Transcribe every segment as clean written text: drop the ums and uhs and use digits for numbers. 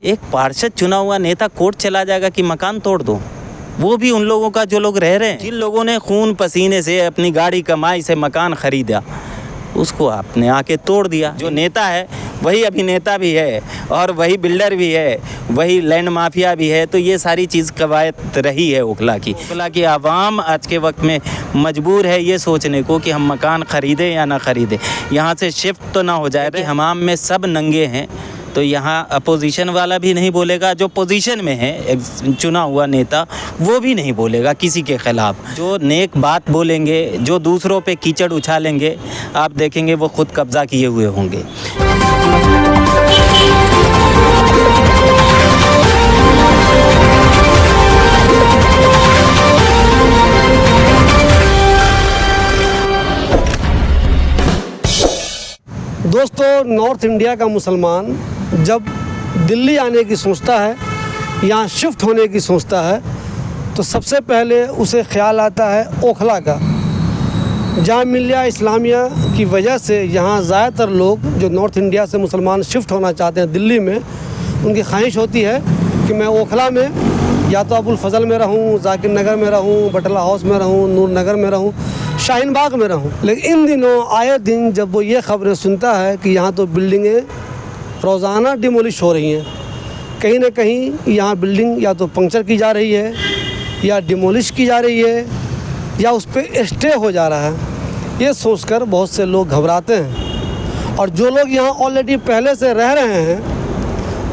एक पार्षद चुना हुआ नेता कोर्ट चला जाएगा कि मकान तोड़ दो, वो भी उन लोगों का जो लोग रह रहे हैं, जिन लोगों ने खून पसीने से अपनी गाड़ी कमाई से मकान खरीदा, उसको आपने आके तोड़ दिया। जो नेता है वही अभिनेता भी है और वही बिल्डर भी है, वही लैंड माफिया भी है। तो ये सारी चीज़ कवायद रही है ओखला की आवाम आज के वक्त में मजबूर है ये सोचने को कि हम मकान ख़रीदें या ना ख़रीदें, यहाँ से शिफ्ट तो ना हो जाए। कि हमाम में सब नंगे हैं, तो यहाँ अपोजिशन वाला भी नहीं बोलेगा, जो पोजीशन में है एक चुना हुआ नेता वो भी नहीं बोलेगा किसी के ख़िलाफ़। जो नेक बात बोलेंगे, जो दूसरों पे कीचड़ उछालेंगे, आप देखेंगे वो खुद कब्ज़ा किए हुए होंगे। दोस्तों, नॉर्थ इंडिया का मुसलमान जब दिल्ली आने की सोचता है, यहाँ शिफ्ट होने की सोचता है, तो सबसे पहले उसे ख्याल आता है ओखला का। जामिया इस्लामिया की वजह से यहाँ ज़्यादातर लोग जो नॉर्थ इंडिया से मुसलमान शिफ्ट होना चाहते हैं दिल्ली में, उनकी ख्वाहिश होती है कि मैं ओखला में या तो अबुल फजल में रहूँ, जाकिर नगर में रहूँ, बटला हाउस में रहूँ, नूर नगर में रहूँ, शाहीन बाग में रहूँ। लेकिन इन दिनों आए दिन जब वो ये ख़बरें सुनता है कि यहाँ तो बिल्डिंगें रोज़ाना डिमोलिश हो रही हैं, कहीं ना कहीं यहाँ बिल्डिंग या तो पंक्चर की जा रही है या डिमोलिश की जा रही है या उस पर स्टे हो जा रहा है, ये सोचकर बहुत से लोग घबराते हैं। और जो लोग यहाँ ऑलरेडी पहले से रह रहे हैं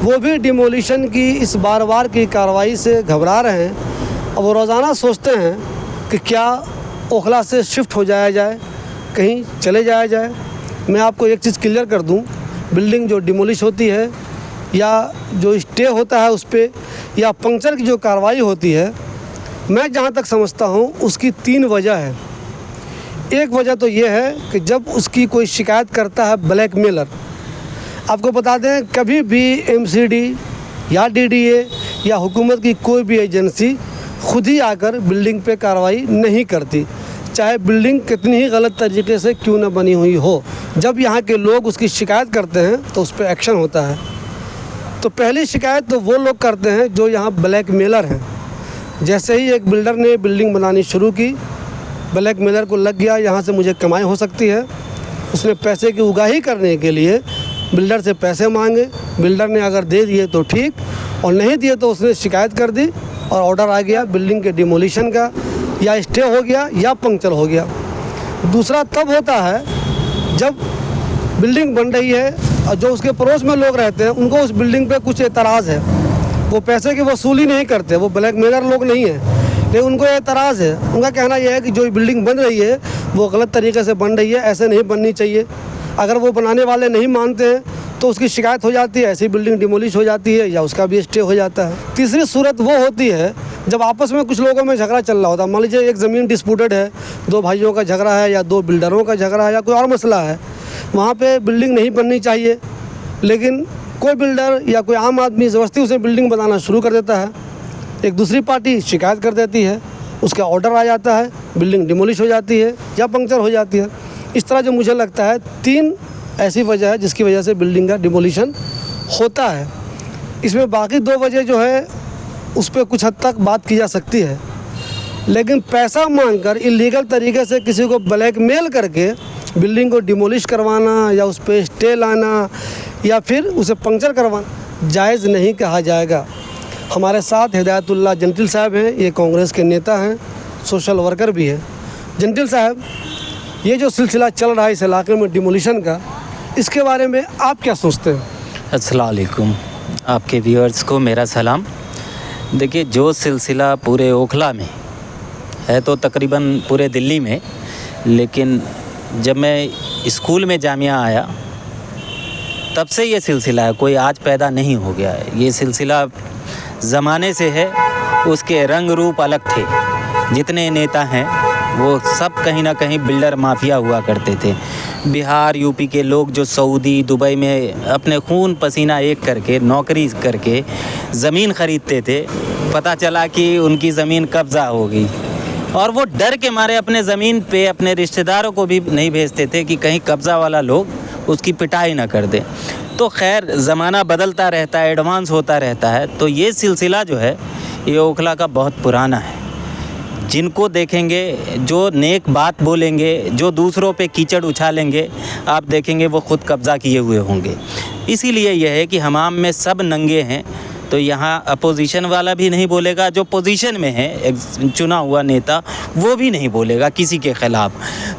वो भी डिमोलिशन की इस बार बार की कार्रवाई से घबरा रहे हैं। और वो रोज़ाना सोचते हैं कि क्या ओखला से शिफ्ट हो जाया जाए, कहीं चले जाया जाए। मैं आपको एक चीज़ क्लियर कर दूं, बिल्डिंग जो डिमोलिश होती है या जो स्टे होता है उस पर या पंक्चर की जो कार्रवाई होती है, मैं जहां तक समझता हूं उसकी 3 वजह है। एक वजह तो ये है कि जब उसकी कोई शिकायत करता है ब्लैकमेलर। आपको बता दें, कभी भी MCD या DDA या हुकूमत की कोई भी एजेंसी खुद ही आकर बिल्डिंग पे कार्रवाई नहीं करती, चाहे बिल्डिंग कितनी ही गलत तरीके से क्यों न बनी हुई हो। जब यहाँ के लोग उसकी शिकायत करते हैं तो उस पर एक्शन होता है। तो पहली शिकायत तो वो लोग करते हैं जो यहाँ ब्लैकमेलर हैं। जैसे ही एक बिल्डर ने बिल्डिंग बनानी शुरू की, ब्लैकमेलर को लग गया यहाँ से मुझे कमाई हो सकती है, उसने पैसे की उगाही करने के लिए बिल्डर से पैसे मांगे। बिल्डर ने अगर दे दिए तो ठीक, और नहीं दिए तो उसने शिकायत कर दी और ऑर्डर आ गया बिल्डिंग के डिमोलिशन का, या स्टे हो गया या पंक्चर हो गया। दूसरा तब होता है जब बिल्डिंग बन रही है और जो उसके पड़ोस में लोग रहते हैं उनको उस बिल्डिंग पे कुछ एतराज़ है, वो पैसे की वसूली नहीं करते, वो ब्लैकमेलर लोग नहीं हैं, लेकिन उनको एतराज़ है। उनका कहना यह है कि जो बिल्डिंग बन रही है वो गलत तरीके से बन रही है, ऐसे नहीं बननी चाहिए। अगर वो बनाने वाले नहीं मानते हैं तो उसकी शिकायत हो जाती है, ऐसी बिल्डिंग डिमोलिश हो जाती है या उसका भी स्टे हो जाता है। तीसरी सूरत वो होती है जब आपस में कुछ लोगों में झगड़ा चल रहा होता है। मान लीजिए एक ज़मीन डिस्प्यूटेड है, 2 भाइयों का झगड़ा है या 2 बिल्डरों का झगड़ा है या कोई और मसला है, वहाँ पे बिल्डिंग नहीं बननी चाहिए, लेकिन कोई बिल्डर या कोई आम आदमी ज़बरदस्ती उसे बिल्डिंग बनाना शुरू कर देता है। एक दूसरी पार्टी शिकायत कर देती है, उसका ऑर्डर आ जाता है, बिल्डिंग डिमोलिश हो जाती है या पंक्चर हो जाती है। इस तरह जो मुझे लगता है 3 ऐसी वजह है जिसकी वजह से बिल्डिंग का डिमोलिशन होता है। इसमें बाकी 2 वजह जो है उस पर कुछ हद तक बात की जा सकती है, लेकिन पैसा मांगकर इलीगल तरीके से किसी को ब्लैकमेल करके बिल्डिंग को डिमोलिश करवाना या उस पर स्टे लाना या फिर उसे पंक्चर करवाना जायज़ नहीं कहा जाएगा। हमारे साथ हिदायतुल्लाह जंटिल साहब हैं, ये कांग्रेस के नेता हैं, सोशल वर्कर भी हैं। जंटिल साहब, ये जो सिलसिला चल रहा है इस इलाके में डिमोलिशन का, इसके बारे में आप क्या सोचते हैं? अस्सलाम वालेकुम, आपके व्यूअर्स को मेरा सलाम। देखिए, जो सिलसिला पूरे ओखला में है तो तकरीबन पूरे दिल्ली में, लेकिन जब मैं स्कूल में जामिया आया तब से ये सिलसिला है, कोई आज पैदा नहीं हो गया है। ये सिलसिला ज़माने से है, उसके रंग रूप अलग थे। जितने नेता हैं वो सब कहीं ना कहीं बिल्डर माफिया हुआ करते थे। बिहार यूपी के लोग जो सऊदी दुबई में अपने खून पसीना एक करके नौकरी करके ज़मीन ख़रीदते थे, पता चला कि उनकी ज़मीन कब्ज़ा हो गई और वो डर के मारे अपने ज़मीन पे अपने रिश्तेदारों को भी नहीं भेजते थे कि कहीं कब्ज़ा वाला लोग उसकी पिटाई ना कर दे। तो खैर ज़माना बदलता रहता है, एडवांस होता रहता है। तो ये सिलसिला जो है ये ओखला का बहुत पुराना है। जिनको देखेंगे, जो नेक बात बोलेंगे, जो दूसरों पे कीचड़ उछालेंगे, आप देखेंगे वो ख़ुद कब्ज़ा किए हुए होंगे। इसीलिए यह है कि हमाम में सब नंगे हैं। तो यहाँ अपोजिशन वाला भी नहीं बोलेगा, जो पोजीशन में है एक चुना हुआ नेता वो भी नहीं बोलेगा किसी के ख़िलाफ़।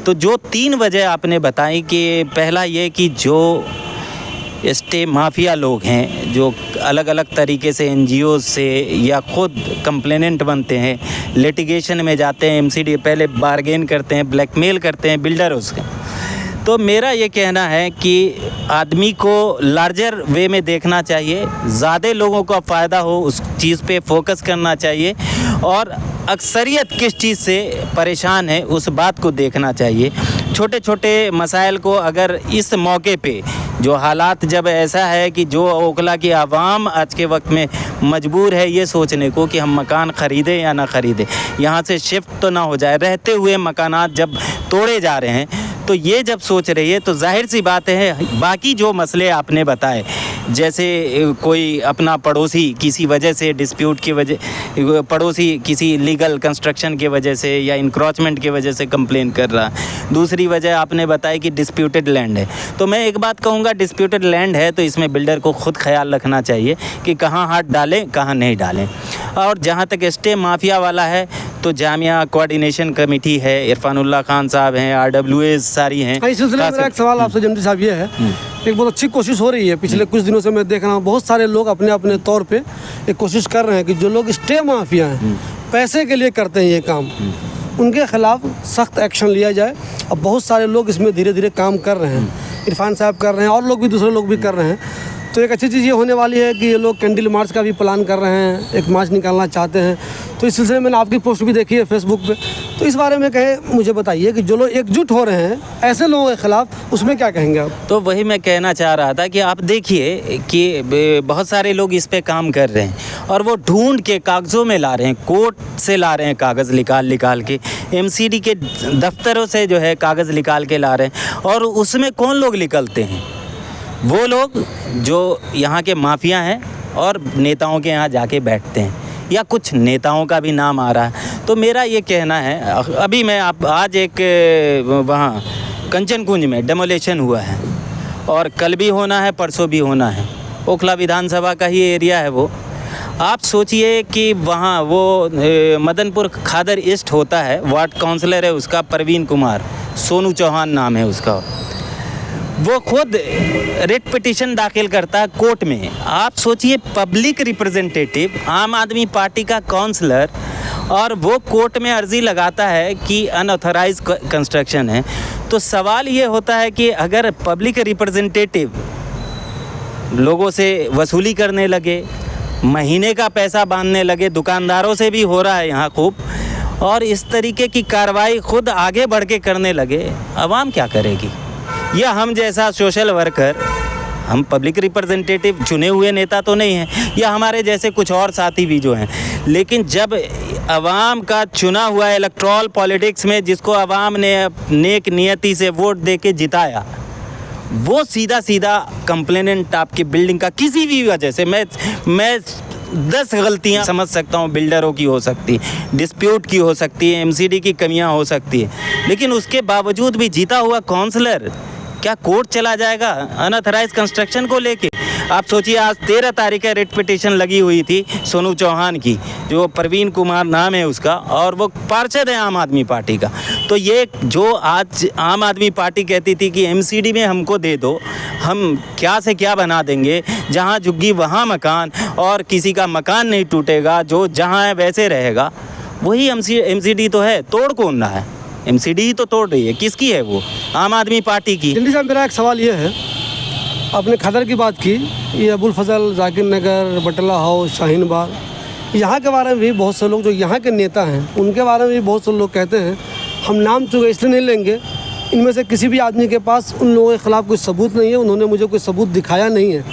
तो जो 3 वजह आपने बताई कि पहला ये कि जो स्टे माफिया लोग हैं, जो अलग अलग तरीके से NGO से या ख़ुद कंप्लेनेंट बनते हैं, लिटिगेशन में जाते हैं, एमसीडी पहले बार्गेन करते हैं, ब्लैकमेल करते हैं बिल्डरों से। तो मेरा ये कहना है कि आदमी को लार्जर वे में देखना चाहिए, ज़्यादा लोगों का फ़ायदा हो उस चीज़ पे फोकस करना चाहिए, और अक्सरियत किस चीज़ से परेशान है उस बात को देखना चाहिए। छोटे छोटे मसाइल को अगर इस मौके पे जो हालात जब ऐसा है कि जो ओखला की आवाम आज के वक्त में मजबूर है ये सोचने को कि हम मकान ख़रीदें या ना ख़रीदें, यहाँ से शिफ्ट तो ना हो जाए, रहते हुए मकानात जब तोड़े जा रहे हैं, तो ये जब सोच रही है तो जाहिर सी बात है बाकी जो मसले आपने बताए, जैसे कोई अपना पड़ोसी किसी वजह से डिस्प्यूट की वजह, पड़ोसी किसी लीगल कंस्ट्रक्शन की वजह से या इंक्रोचमेंट की वजह से कंप्लेन कर रहा है। दूसरी वजह आपने बताई कि डिस्प्यूटेड लैंड है। तो मैं एक बात कहूँगा, डिस्प्यूटेड लैंड है तो इसमें बिल्डर को ख़ुद ख्याल रखना चाहिए कि कहाँ हाथ डालें कहाँ नहीं डालें। और जहाँ तक स्टे माफिया वाला है तो जामिया कोऑर्डिनेशन कमेटी है, इरफानुल्लाह खान साहब हैं, RWAs सारी हैं। इस सिलसिले में मेरा एक सवाल आपसे जमती साहब ये है, एक बहुत अच्छी कोशिश हो रही है पिछले कुछ दिनों से मैं देख रहा हूँ, बहुत सारे लोग अपने अपने तौर पे एक कोशिश कर रहे हैं कि जो लोग स्टे माफिया हैं, पैसे के लिए करते हैं ये काम, उनके ख़िलाफ़ सख्त एक्शन लिया जाए। अब बहुत सारे लोग इसमें धीरे धीरे काम कर रहे हैं, इरफान साहब कर रहे हैं और लोग भी, दूसरे लोग भी कर रहे हैं। तो एक अच्छी चीज़ ये होने वाली है कि ये लोग कैंडल मार्च का भी प्लान कर रहे हैं, एक मार्च निकालना चाहते हैं। तो इस सिलसिले में मैंने आपकी पोस्ट भी देखी है फेसबुक पे, तो इस बारे में कहें, मुझे बताइए कि जो लोग एकजुट हो रहे हैं ऐसे लोगों के ख़िलाफ़, उसमें क्या कहेंगे आप? तो वही मैं कहना चाह रहा था कि आप देखिए कि बहुत सारे लोग इस पे काम कर रहे हैं और वो ढूंढ के कागज़ों में ला रहे हैं, कोर्ट से ला रहे हैं कागज़ निकाल के, MCD के दफ्तरों से जो है कागज़ निकाल के ला रहे हैं। और उसमें कौन लोग निकलते हैं? वो लोग जो यहाँ के माफिया हैं और नेताओं के यहाँ जाके बैठते हैं, या कुछ नेताओं का भी नाम आ रहा है। तो मेरा ये कहना है, अभी मैं आज एक वहाँ कंचन कुंज में डेमोलेशन हुआ है और कल भी होना है, परसों भी होना है। ओखला विधानसभा का ही एरिया है वो। आप सोचिए कि वहाँ वो मदनपुर खादर ईस्ट होता है, वार्ड काउंसलर है उसका परवीन कुमार, सोनू चौहान नाम है उसका। वो खुद रिट पिटीशन दाखिल करता है कोर्ट में। आप सोचिए, पब्लिक रिप्रेजेंटेटिव, आम आदमी पार्टी का काउंसलर, और वो कोर्ट में अर्जी लगाता है कि अनऑथराइज कंस्ट्रक्शन है। तो सवाल ये होता है कि अगर पब्लिक रिप्रेजेंटेटिव लोगों से वसूली करने लगे, महीने का पैसा बांधने लगे, दुकानदारों से भी हो रहा है यहाँ खूब, और इस तरीके की कार्रवाई खुद आगे बढ़ के करने लगे, आवाम क्या करेगी? या हम जैसा सोशल वर्कर, हम पब्लिक रिप्रेजेंटेटिव चुने हुए नेता तो नहीं हैं, या हमारे जैसे कुछ और साथी भी जो हैं, लेकिन जब आवाम का चुना हुआ इलेक्ट्रल पॉलिटिक्स में जिसको आवाम ने नेक नियति से वोट दे के जिताया, वो सीधा कंप्लेनेंट आपकी बिल्डिंग का किसी भी वजह से, मैं 10 गलतियां समझ सकता हूं, बिल्डरों की हो सकती है, डिस्प्यूट की हो सकती है, MCD की कमियां हो सकती है, लेकिन उसके बावजूद भी जीता हुआ काउंसलर क्या कोर्ट चला जाएगा अनऑथराइज कंस्ट्रक्शन को लेके? आप सोचिए, आज 13 तारीख है रिट पिटीशन लगी हुई थी सोनू चौहान की, जो परवीन कुमार नाम है उसका, और वो पार्षद है आम आदमी पार्टी का। तो ये जो आज आम आदमी पार्टी कहती थी कि MCD में हमको दे दो, हम क्या से क्या बना देंगे, जहाँ झुग्गी वहाँ मकान, और किसी का मकान नहीं टूटेगा, जो जहाँ है वैसे रहेगा, वही MCD तो है। तोड़ कौन रहा है? MCD ही तो तोड़ रही है। किसकी है वो? आम आदमी पार्टी की। जल्दी साहब, मेरा एक सवाल ये है, आपने खदर की बात की, ये अबुल फजल, जाकिर नगर, बटला हाउस, शाहीन बाग, यहाँ के बारे में भी बहुत से लोग जो यहाँ के नेता हैं उनके बारे में भी बहुत से लोग कहते हैं, हम नाम चुके इसलिए नहीं लेंगे, इनमें से किसी भी आदमी के पास उन लोगों के ख़िलाफ़ कोई सबूत नहीं है, उन्होंने मुझे कोई सबूत दिखाया नहीं है।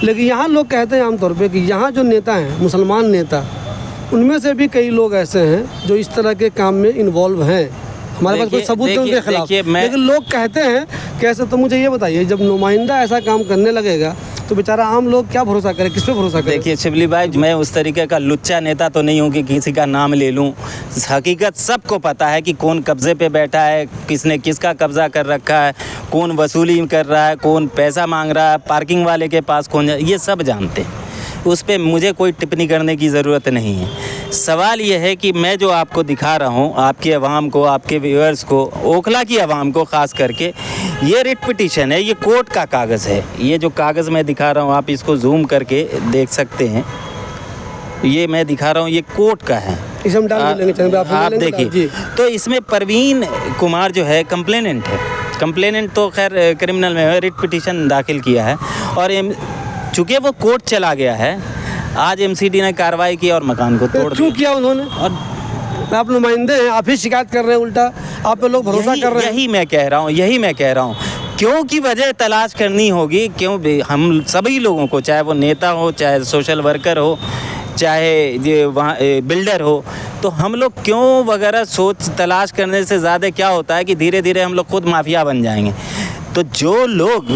लेकिन यहाँ लोग कहते हैं आमतौर पर कि यहाँ जो नेता हैं, मुसलमान नेता, उनमें से भी कई लोग ऐसे हैं जो इस तरह के काम में इन्वॉल्व हैं। हमारे पास कोई सबूत नहीं उनके खिलाफ, लेकिन लोग कहते हैं कैसे। तो मुझे ये बताइए, जब नुमाइंदा ऐसा काम करने लगेगा तो बेचारा आम लोग क्या भरोसा करे, किस पे भरोसा करे? देखिए शिबली भाई, मैं उस तरीके का लुच्चा नेता तो नहीं हूँ कि किसी का नाम ले लूँ। हकीकत सबको पता है कि कौन कब्जे पे बैठा है, किसने किसका कब्जा कर रखा है, कौन वसूली कर रहा है, कौन पैसा मांग रहा है, पार्किंग वाले के पास कौन, ये सब जानते हैं। उस पर मुझे कोई टिप्पणी करने की ज़रूरत नहीं है। सवाल ये है कि मैं जो आपको दिखा रहा हूँ, आपकी आवाम को, आपके व्यूअर्स को, ओखला की आवाम को ख़ास करके, ये रिट पिटीशन है, ये कोर्ट का कागज़ है। ये जो कागज़ मैं दिखा रहा हूँ, आप इसको जूम करके देख सकते हैं। ये मैं दिखा रहा हूँ, ये कोर्ट का है। इसे हम डाल देंगे चैनल पे, आप देखिए। तो इसमें परवीन कुमार जो है कंप्लेनेंट है। कंप्लेनेंट तो खैर क्रिमिनल में है, रिट पिटीशन दाखिल किया है और चूँकि वो कोर्ट चला गया है, आज एमसीडी ने कार्रवाई की और मकान को तोड़ क्यों किया उन्होंने? और आप नुमाइंदे हैं, आप ही शिकायत कर रहे हैं, उल्टा आप पे लोग भरोसा कर रहे हैं। यही मैं कह रहा हूँ, क्यों की वजह तलाश करनी होगी। क्यों हम सभी लोगों को, चाहे वो नेता हो, चाहे सोशल वर्कर हो, चाहे ये वहाँ बिल्डर हो, तो हम लोग क्यों वगैरह सोच तलाश करने से ज़्यादा क्या होता है कि धीरे धीरे हम लोग खुद माफिया बन जाएंगे। तो जो लोग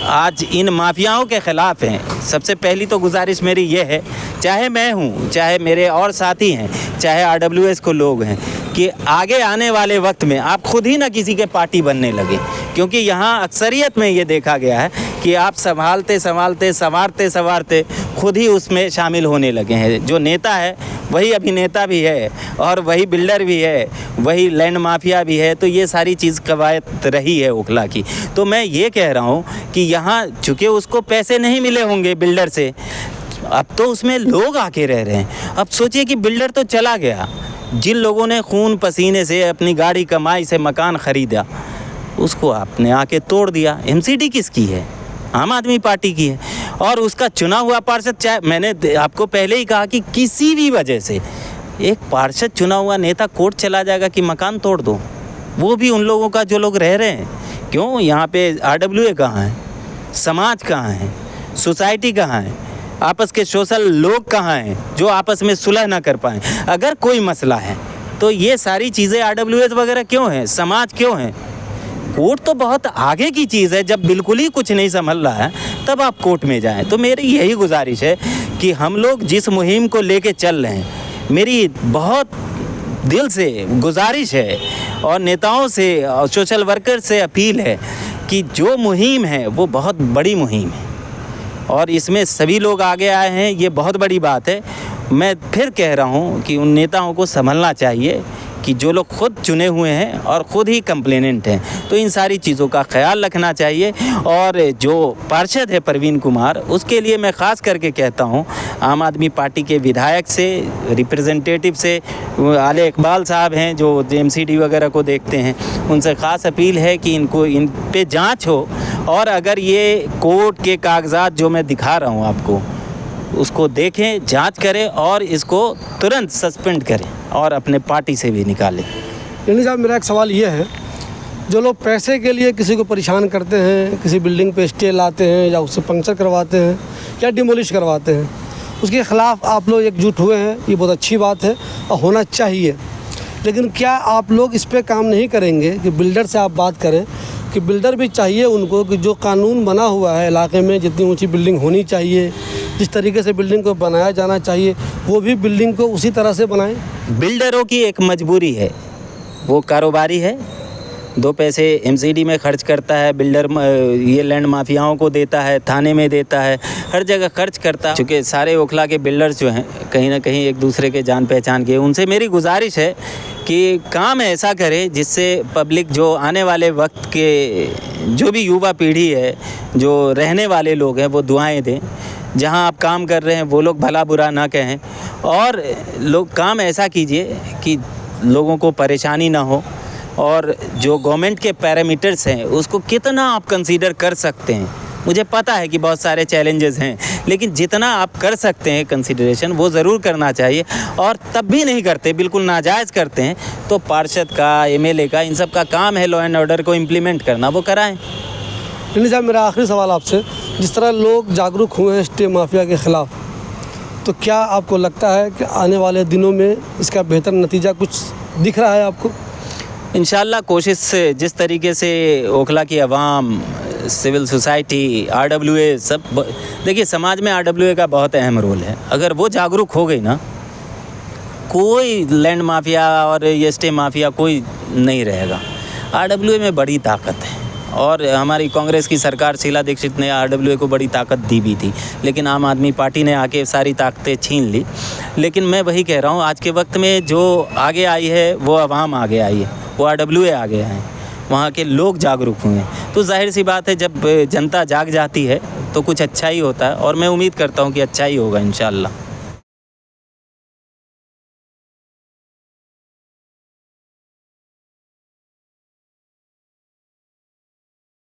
आज इन माफियाओं के ख़िलाफ़ हैं, सबसे पहली तो गुजारिश मेरी ये है, चाहे मैं हूँ, चाहे मेरे और साथी हैं, चाहे RWS को लोग हैं, कि आगे आने वाले वक्त में आप खुद ही ना किसी के पार्टी बनने लगे। क्योंकि यहाँ अक्सरियत में ये देखा गया है कि आप संवारते खुद ही उसमें शामिल होने लगे हैं। जो नेता है वही अभिनेता भी है और वही बिल्डर भी है, वही लैंड माफिया भी है। तो ये सारी चीज़ कवायद रही है ओखला की। तो मैं ये कह रहा हूँ कि यहाँ चूँकि उसको पैसे नहीं मिले होंगे बिल्डर से, अब तो उसमें लोग आके रह रहे हैं। अब सोचिए कि बिल्डर तो चला गया, जिन लोगों ने खून पसीने से अपनी गाड़ी कमाई से मकान ख़रीदा, उसको आपने आके तोड़ दिया। एमसीडी किसकी है? आम आदमी पार्टी की है। और उसका चुना हुआ पार्षद, चाहे मैंने आपको पहले ही कहा कि किसी भी वजह से एक पार्षद चुना हुआ नेता कोर्ट चला जाएगा कि मकान तोड़ दो, वो भी उन लोगों का जो लोग रह रहे हैं। क्यों यहाँ पे RWA कहाँ है, समाज कहाँ है, सोसाइटी कहाँ है, आपस के सोशल लोग कहाँ हैं जो आपस में सुलह ना कर पाएँ? अगर कोई मसला है तो ये सारी चीज़ें RWS वगैरह क्यों हैं, समाज क्यों हैं? कोर्ट तो बहुत आगे की चीज़ है। जब बिल्कुल ही कुछ नहीं संभल रहा है तब आप कोर्ट में जाएं। तो मेरी यही गुजारिश है कि हम लोग जिस मुहिम को लेके चल रहे हैं, मेरी बहुत दिल से गुजारिश है और नेताओं से और सोशल वर्कर से अपील है कि जो मुहिम है वो बहुत बड़ी मुहिम है और इसमें सभी लोग आगे आए हैं, ये बहुत बड़ी बात है। मैं फिर कह रहा हूँ कि उन नेताओं को संभलना चाहिए कि जो लोग खुद चुने हुए हैं और ख़ुद ही कंप्लेनेंट हैं, तो इन सारी चीज़ों का ख्याल रखना चाहिए। और जो पार्षद है परवीन कुमार, उसके लिए मैं ख़ास करके कहता हूँ आम आदमी पार्टी के विधायक से, रिप्रेजेंटेटिव से, आले इकबाल साहब हैं जो एमसीडी वगैरह को देखते हैं, उनसे ख़ास अपील है कि इन पे जांच हो और अगर ये कोर्ट के कागजात जो मैं दिखा रहा हूँ आपको, उसको देखें, जांच करें और इसको तुरंत सस्पेंड करें और अपने पार्टी से भी निकालें। यानी साहब, मेरा एक सवाल ये है, जो लोग पैसे के लिए किसी को परेशान करते हैं, किसी बिल्डिंग पे स्टे लाते हैं या उससे पंक्चर करवाते हैं या डिमोलिश करवाते हैं, उसके ख़िलाफ़ आप लोग एकजुट हुए हैं, ये बहुत अच्छी बात है और होना चाहिए। लेकिन क्या आप लोग इस पर काम नहीं करेंगे कि बिल्डर से आप बात करें कि बिल्डर भी चाहिए उनको कि जो कानून बना हुआ है इलाके में, जितनी ऊंची बिल्डिंग होनी चाहिए, जिस तरीके से बिल्डिंग को बनाया जाना चाहिए, वो भी बिल्डिंग को उसी तरह से बनाएं? बिल्डरों की एक मजबूरी है, वो कारोबारी है, दो पैसे एमसीडी में खर्च करता है बिल्डर, ये लैंड माफियाओं को देता है, थाने में देता है, हर जगह खर्च करता है। चूँकि सारे ओखला के बिल्डर्स जो हैं कहीं ना कहीं एक दूसरे के जान पहचान के, उनसे मेरी गुजारिश है कि काम ऐसा करे जिससे पब्लिक, जो आने वाले वक्त के जो भी युवा पीढ़ी है, जो रहने वाले लोग हैं, वो दुआएं दें। जहां आप काम कर रहे हैं वो लोग भला बुरा ना कहें और लोग काम ऐसा कीजिए कि लोगों को परेशानी ना हो। और जो गवर्नमेंट के पैरामीटर्स हैं उसको कितना आप कंसीडर कर सकते हैं, मुझे पता है कि बहुत सारे चैलेंजेस हैं, लेकिन जितना आप कर सकते हैं कंसीडरेशन वो ज़रूर करना चाहिए। और तब भी नहीं करते, बिल्कुल नाजायज़ करते हैं, तो पार्षद का, MLA का, इन सब का काम है लॉ एंड ऑर्डर को इम्प्लीमेंट करना, वो कराएं। नहीं साहब, मेरा आखिरी सवाल आपसे, जिस तरह लोग जागरूक हुए हैं स्टे माफिया के ख़िलाफ़, तो क्या आपको लगता है कि आने वाले दिनों में इसका बेहतर नतीजा कुछ दिख रहा है आपको? इंशाल्लाह कोशिश से जिस तरीके से ओखला की आवाम, सिविल सोसाइटी, आरडब्ल्यूए सब देखिए समाज में आरडब्ल्यूए का बहुत अहम रोल है। अगर वो जागरूक हो गई ना, कोई लैंड माफिया और ये स्टे माफिया कोई नहीं रहेगा। आरडब्ल्यूए में बड़ी ताकत है और हमारी कांग्रेस की सरकार शीला दीक्षित ने आरडब्ल्यूए को बड़ी ताकत दी भी थी, लेकिन आम आदमी पार्टी ने आके सारी ताकतें छीन ली। लेकिन मैं वही कह रहा हूँ, आज के वक्त में जो आगे आई है वो आवाम आगे आई है, वो आरडब्ल्यूए आगे हैं, वहाँ के लोग जागरूक हुए हैं। तो जाहिर सी बात है, जब जनता जाग जाती है तो कुछ अच्छा ही होता है और मैं उम्मीद करता हूँ कि अच्छा ही होगा इंशाअल्लाह।